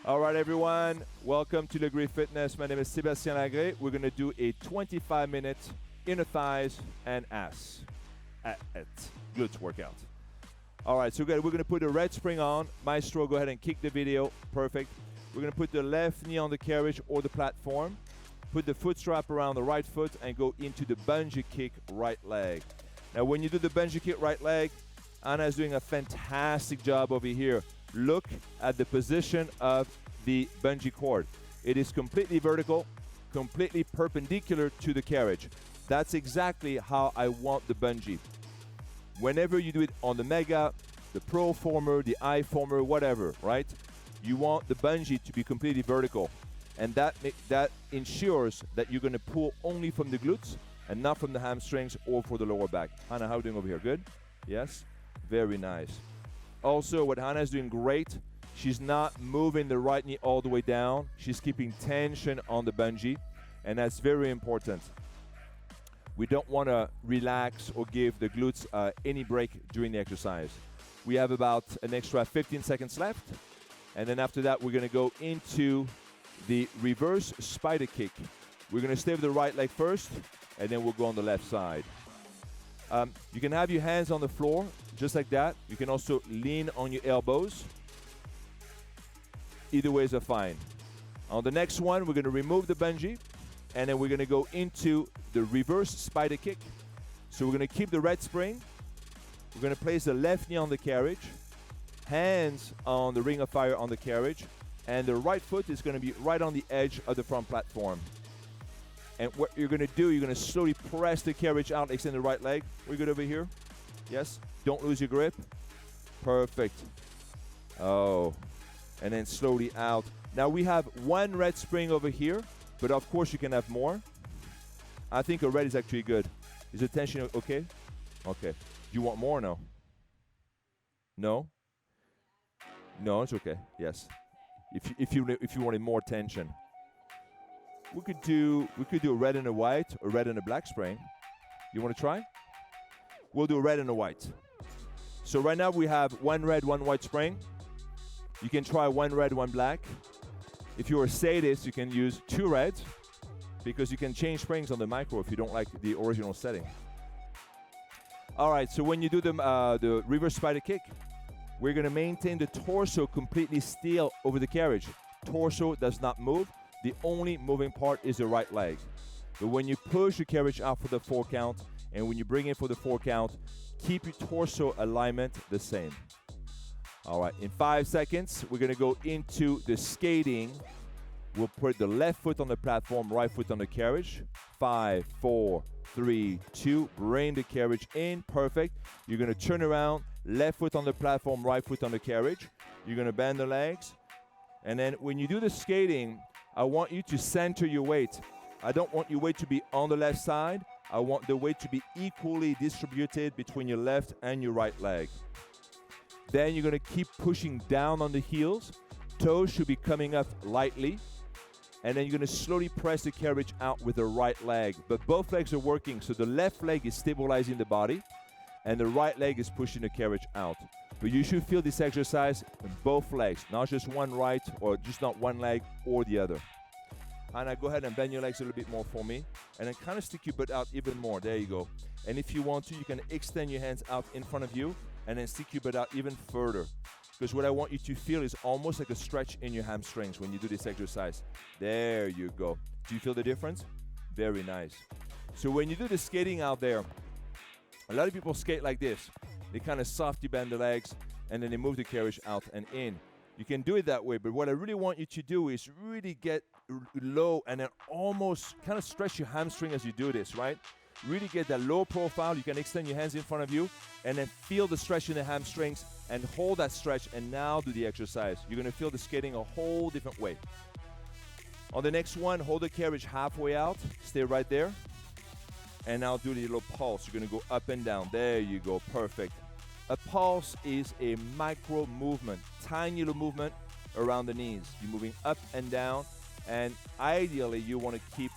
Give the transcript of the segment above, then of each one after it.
All right, everyone. Welcome to Lagree Fitness. My name is Sebastien Lagree. We're going to do a 25-minute inner thighs and ass glutes workout. All right, so we're going to put the red spring on. Maestro, go ahead and kick the video. Perfect. We're going to put the left knee on the carriage or the platform. Put the foot strap around the right foot and go into the bungee kick right leg. Now, when you do the bungee kick right leg, Anna is doing a fantastic job over here. Look at the position of the bungee cord. It is completely vertical, completely perpendicular to the carriage. That's exactly how I want the bungee. Whenever you do it on the Mega, the Pro Former, the I Former, whatever, right? You want the bungee to be completely vertical. And that ensures that you're going to pull only from the glutes and not from the hamstrings or for the lower back. Hannah, how are you doing over here? Good? Yes? Very nice. Also, what Hannah is doing great, she's not moving the right knee all the way down. She's keeping tension on the bungee, and that's very important. We don't want to relax or give the glutes any break during the exercise. We have about an extra 15 seconds left, and then after that, we're going to go into the reverse spider kick. We're going to stay with the right leg first, and then we'll go on the left side. You can have your hands on the floor, just like that. You can also lean on your elbows. Either ways are fine. On the next one, we're going to remove the bungee, and then we're going to go into the reverse spider kick. So we're going to keep the red spring. We're going to place the left knee on the carriage, hands on the ring of fire on the carriage, and the right foot is going to be right on the edge of the front platform. And what you're going to do, you're going to slowly press the carriage out, extend the right leg. We're good over here? Yes? Don't lose your grip. Perfect. Oh. And then slowly out. Now we have one red spring over here, but of course you can have more. I think a red is actually good. Is the tension okay? Okay. Do you want more or no? No? No, it's okay. Yes. If you wanted more tension. We could do a red and a white, or red and a black spring. You want to try? We'll do a red and a white. So right now we have one red, one white spring. You can try one red, one black. If you're a sadist, you can use two reds because you can change springs on the micro if you don't like the original setting. All right, so when you do the reverse spider kick, we're going to maintain the torso completely still over the carriage. Torso does not move. The only moving part is the right leg. But when you push the carriage out for the 4 count, and when you bring it for the 4 count, keep your torso alignment the same. All right, in 5 seconds, we're gonna go into the skating. We'll put the left foot on the platform, right foot on the carriage. 5, 4, 3, 2, bring the carriage in, perfect. You're gonna turn around, left foot on the platform, right foot on the carriage. You're gonna bend the legs. And then when you do the skating, I want you to center your weight. I don't want your weight to be on the left side. I want the weight to be equally distributed between your left and your right leg. Then you're gonna keep pushing down on the heels. Toes should be coming up lightly. And then you're gonna slowly press the carriage out with the right leg. But both legs are working, so the left leg is stabilizing the body, and the right leg is pushing the carriage out. But you should feel this exercise in both legs, not just one right or just not one leg or the other. Hannah, go ahead and bend your legs a little bit more for me. And then kind of stick your butt out even more. There you go. And if you want to, you can extend your hands out in front of you and then stick your butt out even further. Because what I want you to feel is almost like a stretch in your hamstrings when you do this exercise. There you go. Do you feel the difference? Very nice. So when you do the skating out there, a lot of people skate like this. They kind of softly bend the legs, and then they move the carriage out and in. You can do it that way, but what I really want you to do is really get low and then almost kind of stretch your hamstring as you do this, right? Really get that low profile. You can extend your hands in front of you, and then feel the stretch in the hamstrings, and hold that stretch, and now do the exercise. You're going to feel the skating a whole different way. On the next one, hold the carriage halfway out. Stay right there. And now do the little pulse. You're going to go up and down. There you go. Perfect. A pulse is a micro movement, tiny little movement around the knees. You're moving up and down, and ideally you want to keep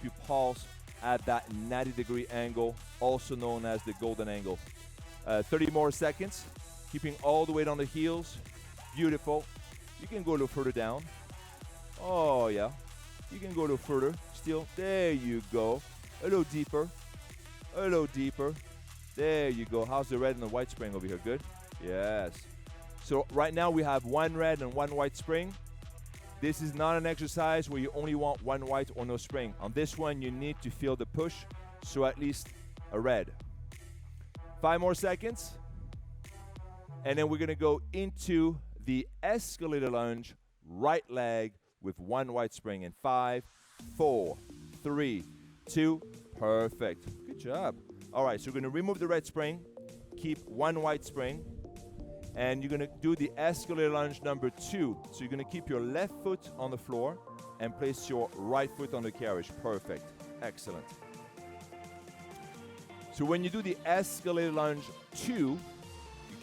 your pulse at that 90-degree angle, also known as the golden angle. 30 more seconds, keeping all the weight on the heels. Beautiful. You can go a little further down. Oh, yeah. You can go a little further. Still, there you go. A little deeper. A little deeper. There you go. How's the red and the white spring over here? Good? Yes. So right now we have one red and one white spring. This is not an exercise where you only want one white or no spring. On this one, you need to feel the push, so at least a red. 5 more seconds. And then we're going to go into the escalator lunge, right leg with one white spring in 5, 4, 3, 2, perfect. Good job. All right, so we're going to remove the red spring, keep one white spring, and you're going to do the escalator lunge number 2. So you're going to keep your left foot on the floor and place your right foot on the carriage. Perfect. Excellent. So when you do the escalator lunge 2, you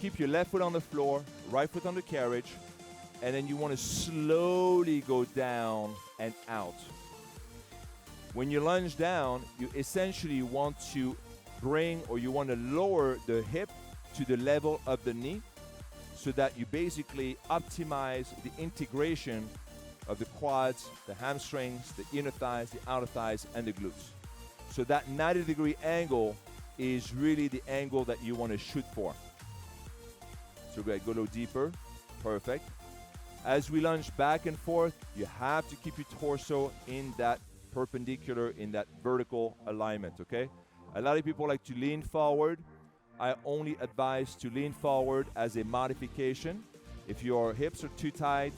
keep your left foot on the floor, right foot on the carriage, and then you want to slowly go down and out. When you lunge down, you essentially want to bring, or you want to lower the hip to the level of the knee so that you basically optimize the integration of the quads, the hamstrings, the inner thighs, the outer thighs, and the glutes. So that 90-degree angle is really the angle that you want to shoot for. So go a little deeper. Perfect. As we lunge back and forth, you have to keep your torso in that perpendicular, in that vertical alignment, okay? A lot of people like to lean forward. I only advise to lean forward as a modification. If your hips are too tight,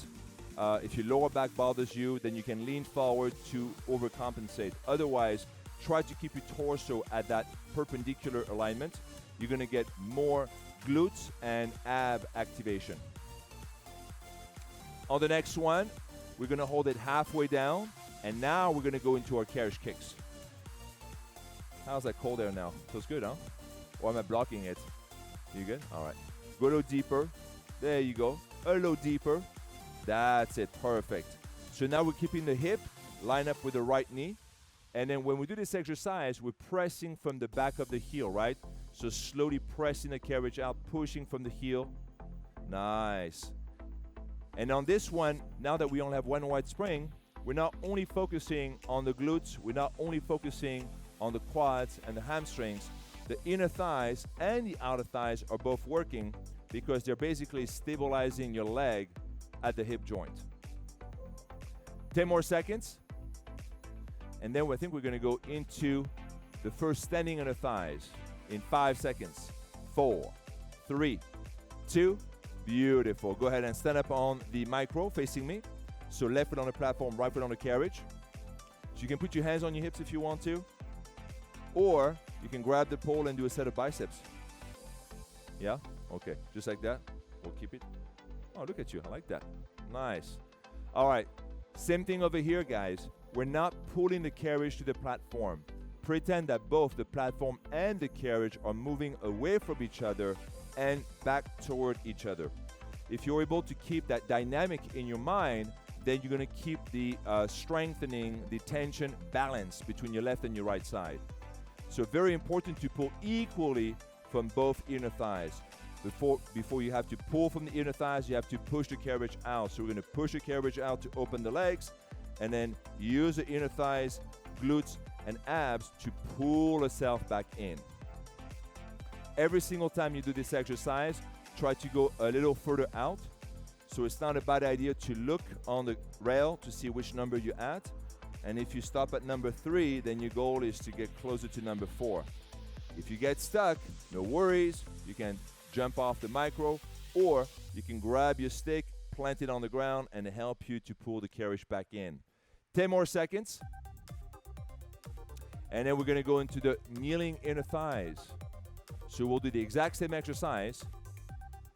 if your lower back bothers you, then you can lean forward to overcompensate. Otherwise, try to keep your torso at that perpendicular alignment. You're going to get more glutes and ab activation. On the next one, we're going to hold it halfway down, and now we're going to go into our carriage kicks. How's that cold air now? Feels good, huh? Or am I blocking it? You good? All right. Go a little deeper. There you go. A little deeper. That's it. Perfect. So now we're keeping the hip line up with the right knee. And then when we do this exercise, we're pressing from the back of the heel, right? So slowly pressing the carriage out, pushing from the heel. Nice. And on this one, now that we only have one white spring, we're not only focusing on the glutes, we're not only focusing on the quads and the hamstrings, the inner thighs and the outer thighs are both working because they're basically stabilizing your leg at the hip joint. 10 more seconds. And then I think we're going to go into the first standing on the thighs in 5 seconds. 4, 3, 2, beautiful. Go ahead and stand up on the micro facing me. So left foot on the platform, right foot on the carriage. So you can put your hands on your hips if you want to. Or you can grab the pole and do a set of biceps. Yeah? Okay. Just like that. We'll keep it. Oh, look at you. I like that. Nice. All right. Same thing over here, guys. We're not pulling the carriage to the platform. Pretend that both the platform and the carriage are moving away from each other and back toward each other. If you're able to keep that dynamic in your mind, then you're going to keep the strengthening, the tension balance between your left and your right side. So very important to pull equally from both inner thighs. Before you have to pull from the inner thighs, you have to push the carriage out. So we're going to push the carriage out to open the legs, and then use the inner thighs, glutes, and abs to pull yourself back in. Every single time you do this exercise, try to go a little further out. So it's not a bad idea to look on the rail to see which number you're at. And if you stop at number 3, then your goal is to get closer to number 4. If you get stuck, no worries. You can jump off the micro, or you can grab your stick, plant it on the ground, and help you to pull the carriage back in. 10 more seconds. And then we're going to go into the kneeling inner thighs. So we'll do the exact same exercise,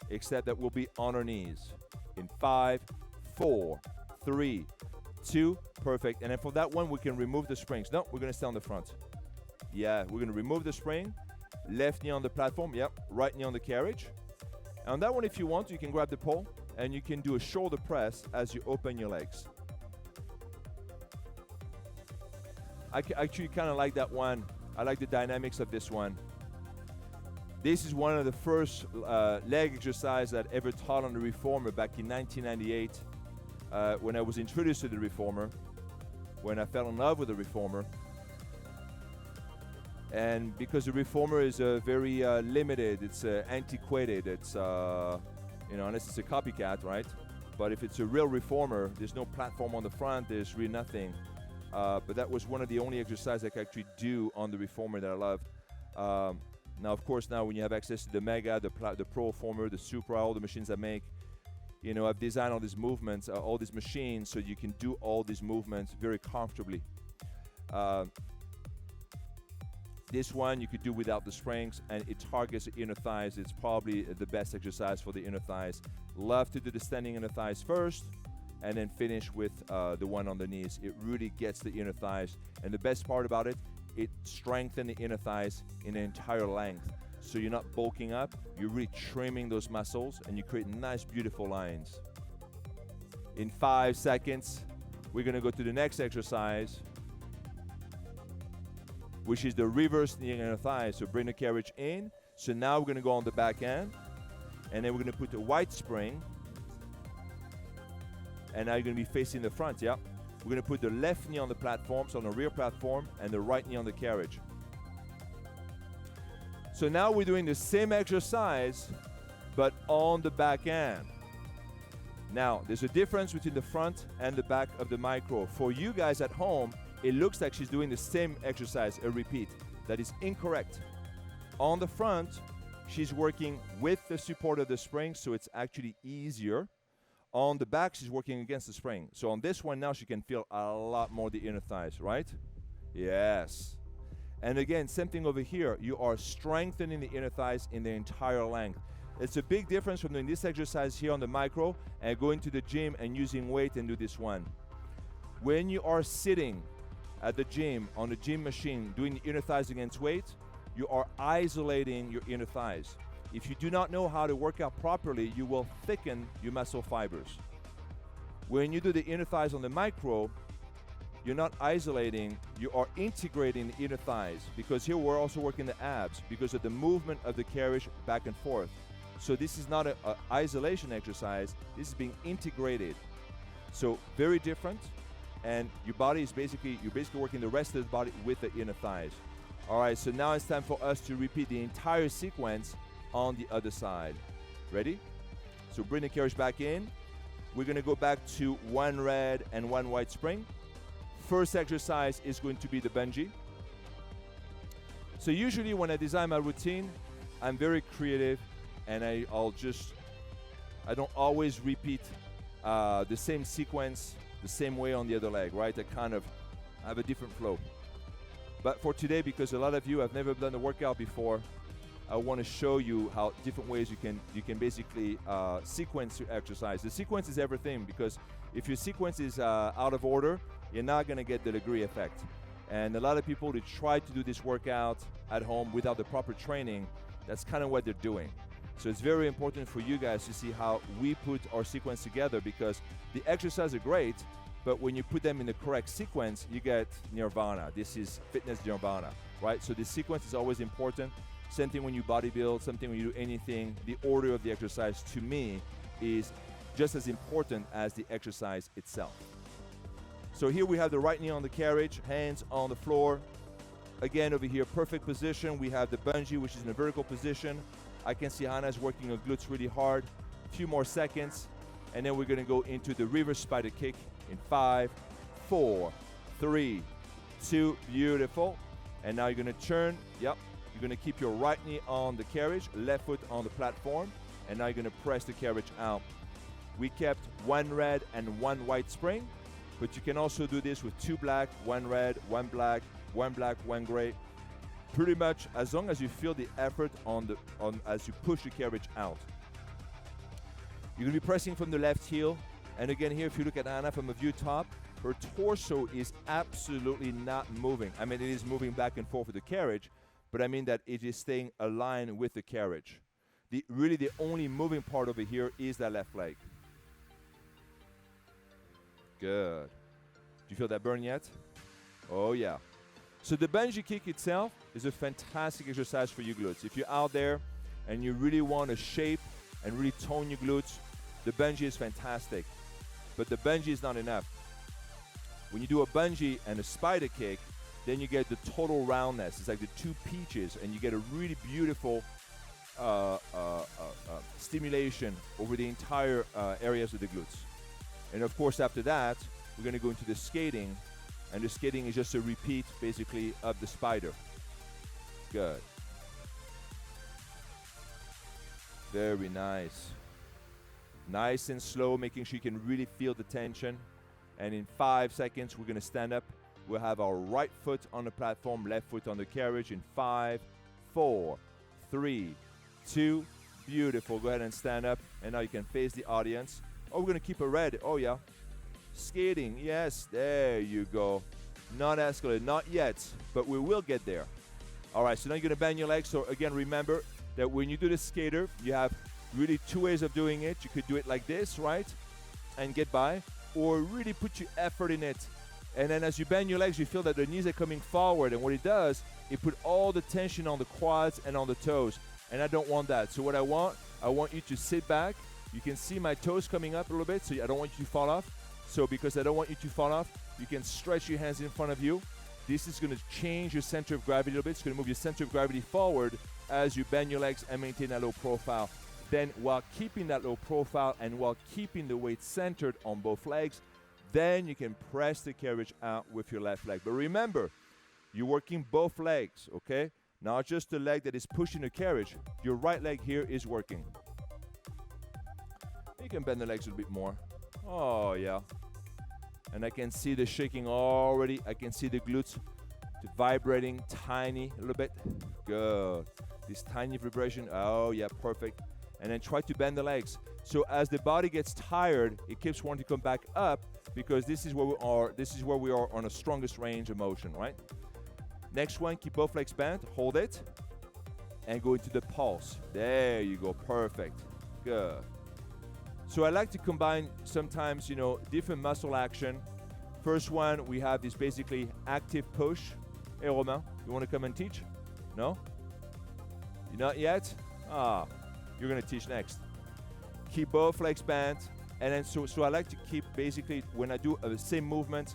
except that we'll be on our knees. In 5, 4, 3, 2, perfect. And then for that one, we can remove the springs. No, we're going to stay on the front. Yeah, we're going to remove the spring. Left knee on the platform. Yep, right knee on the carriage. And on that one, if you want, you can grab the pole and you can do a shoulder press as you open your legs. I actually kind of like that one. I like the dynamics of this one. This is one of the first leg exercises that ever taught on the Reformer back in 1998. when I was introduced to the reformer, when I fell in love with the reformer. And because the reformer is very limited, it's antiquated, it's, unless it's a copycat, right? But if it's a real reformer, there's no platform on the front, there's really nothing. But that was one of the only exercises I could actually do on the reformer that I loved. Now, of course, now when you have access to the Mega, the Pro Reformer, the Supra, all the machines I make, I've designed all these movements, all these machines, so you can do all these movements very comfortably. This one you could do without the springs, and it targets the inner thighs. It's probably the best exercise for the inner thighs. Love to do the standing inner thighs first, and then finish with the one on the knees. It really gets the inner thighs, and the best part about it, it strengthens the inner thighs in the entire length. So you're not bulking up, you're really trimming those muscles, and you create nice, beautiful lines. In 5 seconds, we're gonna go to the next exercise, which is the reverse knee and inner thigh. So bring the carriage in. So now we're gonna go on the back end, and then we're gonna put the white spring, and now you're gonna be facing the front, yeah? We're gonna put the left knee on the platform, so on the rear platform, and the right knee on the carriage. So now we're doing the same exercise, but on the back end. Now, there's a difference between the front and the back of the micro. For you guys at home, it looks like she's doing the same exercise, a repeat. That is incorrect. On the front, she's working with the support of the spring, so it's actually easier. On the back, she's working against the spring. So on this one now, she can feel a lot more the inner thighs, right? Yes. And again, same thing over here. You are strengthening the inner thighs in the entire length. It's a big difference from doing this exercise here on the micro and going to the gym and using weight and do this one. When you are sitting at the gym, on the gym machine, doing the inner thighs against weight, you are isolating your inner thighs. If you do not know how to work out properly, you will thicken your muscle fibers. When you do the inner thighs on the micro, you're not isolating, you are integrating the inner thighs, because here we're also working the abs because of the movement of the carriage back and forth. So this is not an isolation exercise, this is being integrated. So very different, and your body is you're basically working the rest of the body with the inner thighs. All right, so now it's time for us to repeat the entire sequence on the other side. Ready? So bring the carriage back in. We're gonna go back to one red and one white spring. First exercise is going to be the bungee. So usually when I design my routine, I'm very creative, and I don't always repeat the same sequence the same way on the other leg, right? I kind of have a different flow. But for today, because a lot of you have never done the workout before, I want to show you how different ways you can basically sequence your exercise. The sequence is everything, because if your sequence is out of order, you're not going to get the Lagree effect. And a lot of people who try to do this workout at home without the proper training, that's kind of what they're doing. So it's very important for you guys to see how we put our sequence together, because the exercises are great, but when you put them in the correct sequence, you get nirvana. This is fitness nirvana, right? So the sequence is always important. Same thing when you bodybuild, same thing when you do anything. The order of the exercise, to me, is just as important as the exercise itself. So here we have the right knee on the carriage, hands on the floor. Again, over here, perfect position. We have the bungee, which is in a vertical position. I can see Hannah's working her glutes really hard. A few more seconds, and then we're gonna go into the reverse spider kick in 5, 4, 3, 2, beautiful. And now you're gonna turn, yep. You're gonna keep your right knee on the carriage, left foot on the platform, and now you're gonna press the carriage out. We kept one red and one white spring, but you can also do this with two black, one red, one black, one gray. Pretty much as long as you feel the effort as you push the carriage out. You're gonna be pressing from the left heel, and again here, if you look at Anna from a view top, her torso is absolutely not moving. I mean, it is moving back and forth with the carriage, but I mean that it is staying aligned with the carriage. Really the only moving part over here is that left leg. Good. Do you feel that burn yet? Oh yeah. So the bungee kick itself is a fantastic exercise for your glutes. If you're out there and you really want to shape and really tone your glutes, the bungee is fantastic. but the bungee is not enough. When you do a bungee and a spider kick, then you get the total roundness. It's like the two peaches, and you get a really beautiful stimulation over the entire areas of the glutes. And of course, after that, we're going to go into the skating, and the skating is just a repeat, basically, of the spider. Good. Very nice. Nice and slow, making sure you can really feel the tension. And in 5 seconds, we're going to stand up. We'll have our right foot on the platform, left foot on the carriage in 5, 4, 3, 2. Beautiful. Go ahead and stand up. And now you can face the audience. Oh, we're going to keep it red. Oh, yeah. Skating. Yes, there you go. Not escalator. Not yet, but we will get there. All right, so now you're going to bend your legs. So, again, remember that when you do the skater, you have really two ways of doing it. You could do it like this, right, and get by, or really put your effort in it. And then as you bend your legs, you feel that the knees are coming forward. And what it does, it put all the tension on the quads and on the toes. And I don't want that. So what I want you to sit back. You can see my toes coming up a little bit, so I don't want you to fall off. So because I don't want you to fall off, you can stretch your hands in front of you. This is going to change your center of gravity a little bit. It's going to move your center of gravity forward as you bend your legs and maintain that low profile. Then while keeping that low profile and while keeping the weight centered on both legs, then you can press the carriage out with your left leg. But remember, you're working both legs, okay? Not just the leg that is pushing the carriage. Your right leg here is working. You can bend the legs a little bit more. Oh, yeah. And I can see the shaking already. I can see the glutes vibrating tiny a little bit. Good. This tiny vibration. Oh, yeah, perfect. And then try to bend the legs. So as the body gets tired, it keeps wanting to come back up because this is where we are. This is where we are on the strongest range of motion, right? Next one, keep both legs bent. Hold it. And go into the pulse. There you go. Perfect. Good. So I like to combine sometimes, different muscle action. First one, we have this basically active push. Hey, Romain, you want to come and teach? No? You not yet? You're going to teach next. Keep both legs bent. And then, so I like to keep basically, when I do the same movement,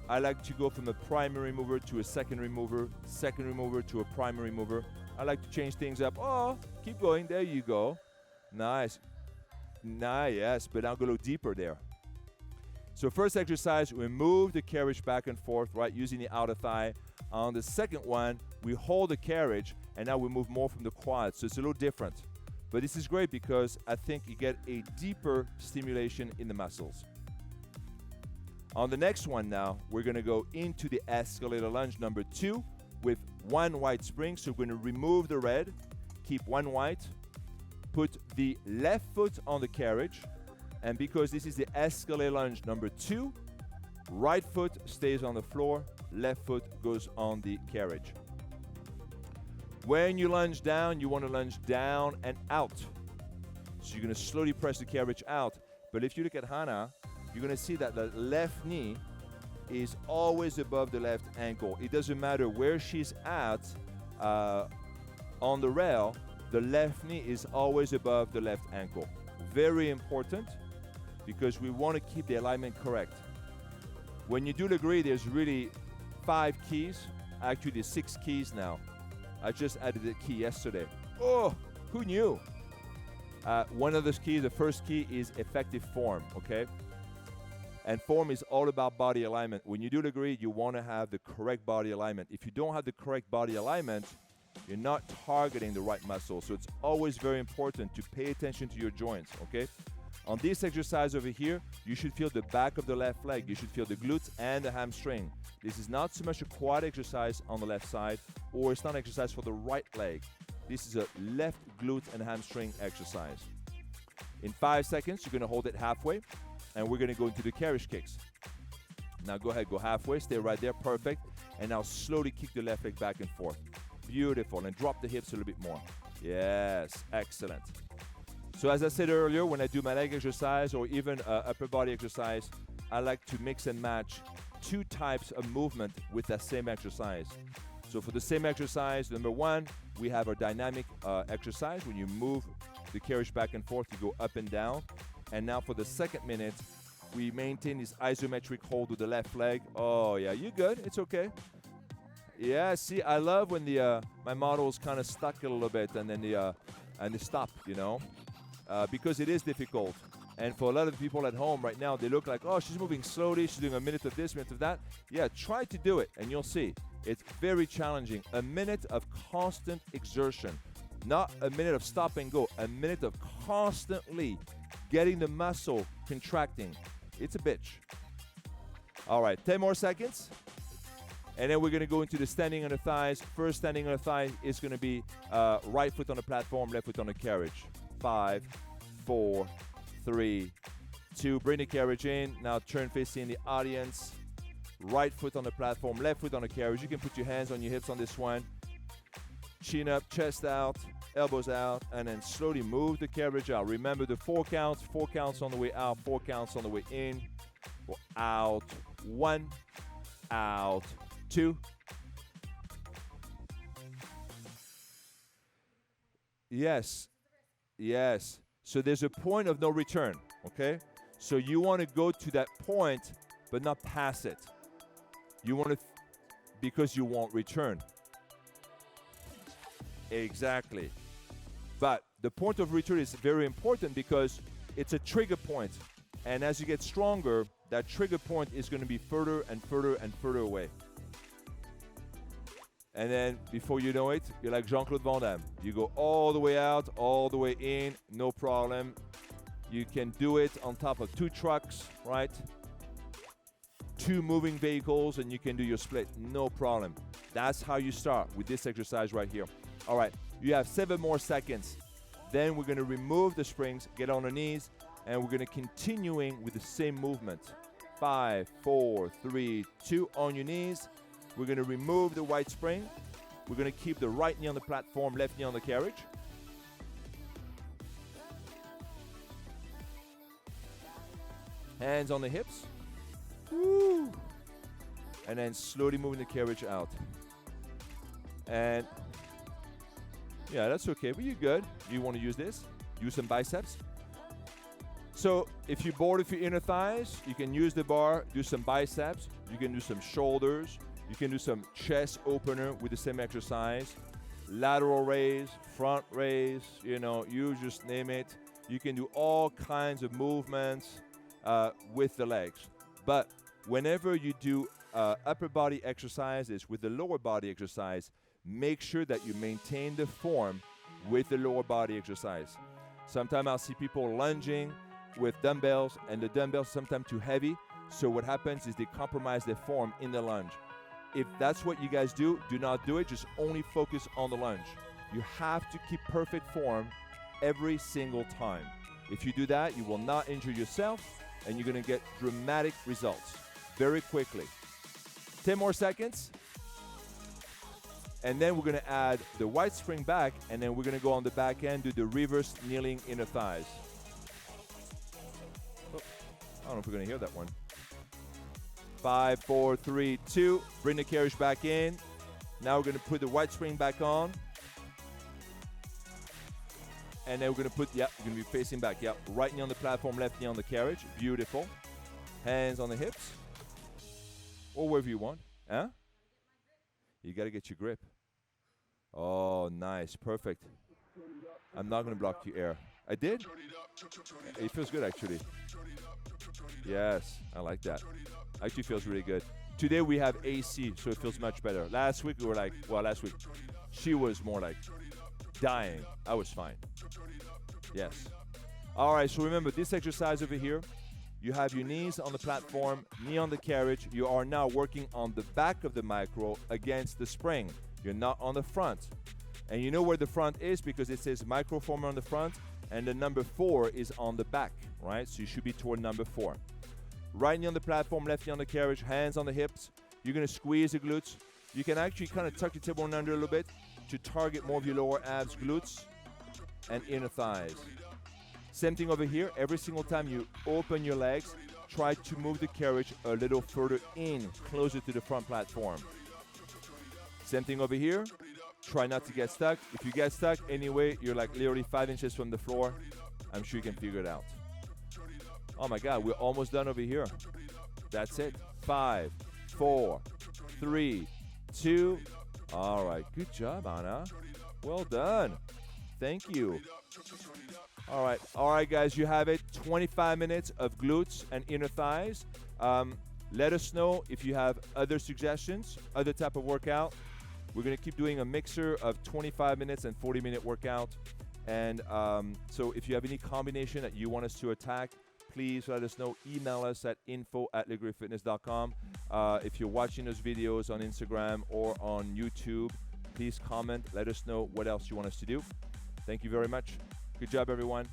I like to go from a primary mover to a secondary mover to a primary mover. I like to change things up. Oh, keep going. There you go. Nice. Yes, but I'll go a little deeper there. So first exercise, we move the carriage back and forth, right, using the outer thigh. On the second one, we hold the carriage, and now we move more from the quads. So it's a little different. But this is great because I think you get a deeper stimulation in the muscles. On the next one now, we're going to go into the escalator lunge number 2 with one white spring. So we're going to remove the red, keep one white, put the left foot on the carriage, and because this is the escalator lunge number 2, right foot stays on the floor, left foot goes on the carriage. When you lunge down, you want to lunge down and out. So you're going to slowly press the carriage out. But if you look at Hannah, you're going to see that the left knee is always above the left ankle. It doesn't matter where she's at on the rail, the left knee is always above the left ankle. Very important because we want to keep the alignment correct. When you do Lagree, there's really 5 keys. Actually, there's 6 keys now. I just added a key yesterday. Oh, who knew? One of those keys, the first key is effective form, okay? And form is all about body alignment. When you do Lagree, you want to have the correct body alignment. If you don't have the correct body alignment, you're not targeting the right muscle. So it's always very important to pay attention to your joints, okay? On this exercise over here, you should feel the back of the left leg. You should feel the glutes and the hamstring. This is not so much a quad exercise on the left side, or it's not an exercise for the right leg. This is a left glute and hamstring exercise. In 5 seconds, you're going to hold it halfway, and we're going to go into the carriage kicks. Now go ahead, go halfway, stay right there, perfect. And now slowly kick the left leg back and forth. Beautiful, and drop the hips a little bit more. Yes, excellent. So as I said earlier, when I do my leg exercise or even upper body exercise, I like to mix and match 2 types of movement with that same exercise. So for the same exercise, number 1, we have our dynamic exercise. When you move the carriage back and forth, you go up and down. And now for the second minute, We maintain this isometric hold with the left leg. Oh yeah, you good? It's okay. Yeah, see, I love when the my model's kind of stuck a little bit and then they stop, you know, because it is difficult. And for a lot of people at home right now, they look like, oh, she's moving slowly. She's doing a minute of this, minute of that. Yeah, try to do it, and you'll see. It's very challenging. A minute of constant exertion. Not a minute of stop and go. A minute of constantly getting the muscle contracting. It's a bitch. All right, 10 more seconds. And then we're going to go into the standing on the thighs. First standing on the thigh is going to be right foot on the platform, left foot on the carriage. 5, 4, 3, 2. Bring the carriage in. Now turn facing the audience. Right foot on the platform, left foot on the carriage. You can put your hands on your hips on this one. Chin up, chest out, elbows out, and then slowly move the carriage out. Remember the 4 counts. 4 counts on the way out, 4 counts on the way in. Go out. 1, out. 2. Yes. Yes. So there's a point of no return, okay? So you want to go to that point, but not pass it. You want to, because you won't return. Exactly. But the point of return is very important because it's a trigger point. And as you get stronger, that trigger point is going to be further and further and further away. And then before you know it, you're like Jean-Claude Van Damme. You go all the way out, all the way in, no problem. You can do it on top of 2 trucks, right? 2 moving vehicles, and you can do your split, no problem. That's how you start with this exercise right here. All right, you have 7 more seconds. Then we're gonna remove the springs, get on the knees, and we're gonna continuing with the same movement. 5, 4, 3, 2, on your knees. We're going to remove the white spring. We're going to keep the right knee on the platform, left knee on the carriage. Hands on the hips. Woo. And then slowly moving the carriage out. And yeah, that's okay, but you're good. You want to use this? Use some biceps. So if you're bored with your inner thighs, you can use the bar, do some biceps. You can do some shoulders. You can do some chest opener with the same exercise. Lateral raise, front raise, you know, you just name it. You can do all kinds of movements with the legs. But whenever you do upper body exercises with the lower body exercise, make sure that you maintain the form with the lower body exercise. Sometimes I'll see people lunging with dumbbells, and the dumbbells are sometimes too heavy. So what happens is they compromise their form in the lunge. If that's what you guys do, do not do it. Just only focus on the lunge. You have to keep perfect form every single time. If you do that, you will not injure yourself, and you're going to get dramatic results very quickly. 10 more seconds. And then we're going to add the white spring back, and then we're going to go on the back end, do the reverse kneeling inner thighs. Oh, I don't know if we're going to hear that one. 5, 4, 3, 2. Bring the carriage back in. Now we're going to put the white spring back on. And then we're going to put, we're going to be facing back. Right knee on the platform, left knee on the carriage. Beautiful. Hands on the hips. Or wherever you want. Huh? You got to get your grip. Oh, nice. Perfect. I'm not going to block your air. I did? It feels good, actually. Yes, I like that. Actually feels really good. Today we have AC, so it feels much better. Last week we were like, she was more like dying. I was fine. Yes. All right, so remember this exercise over here. You have your knees on the platform, knee on the carriage. You are now working on the back of the micro against the spring. You're not on the front. And you know where the front is because it says microformer on the front, and the number 4 is on the back, right? So you should be toward number 4. Right knee on the platform, left knee on the carriage, hands on the hips. You're going to squeeze the glutes. You can actually kind of tuck your tailbone under a little bit to target more of your lower abs, glutes, and inner thighs. Same thing over here. Every single time you open your legs, try to move the carriage a little further in, closer to the front platform. Same thing over here. Try not to get stuck. If you get stuck anyway, you're like literally 5 inches from the floor. I'm sure you can figure it out. Oh my God, we're almost done over here. That's it. 5, 4, 3, 2. All right, good job, Anna. Well done. Thank you. All right, guys, you have it. 25 minutes of glutes and inner thighs. Let us know if you have other suggestions, other type of workout. We're gonna keep doing a mixer of 25 minutes and 40-minute workout. And so if you have any combination that you want us to attack, please let us know. Email us at info@lagreefitness.com. If you're watching those videos on Instagram or on YouTube, please comment. Let us know what else you want us to do. Thank you very much. Good job, everyone.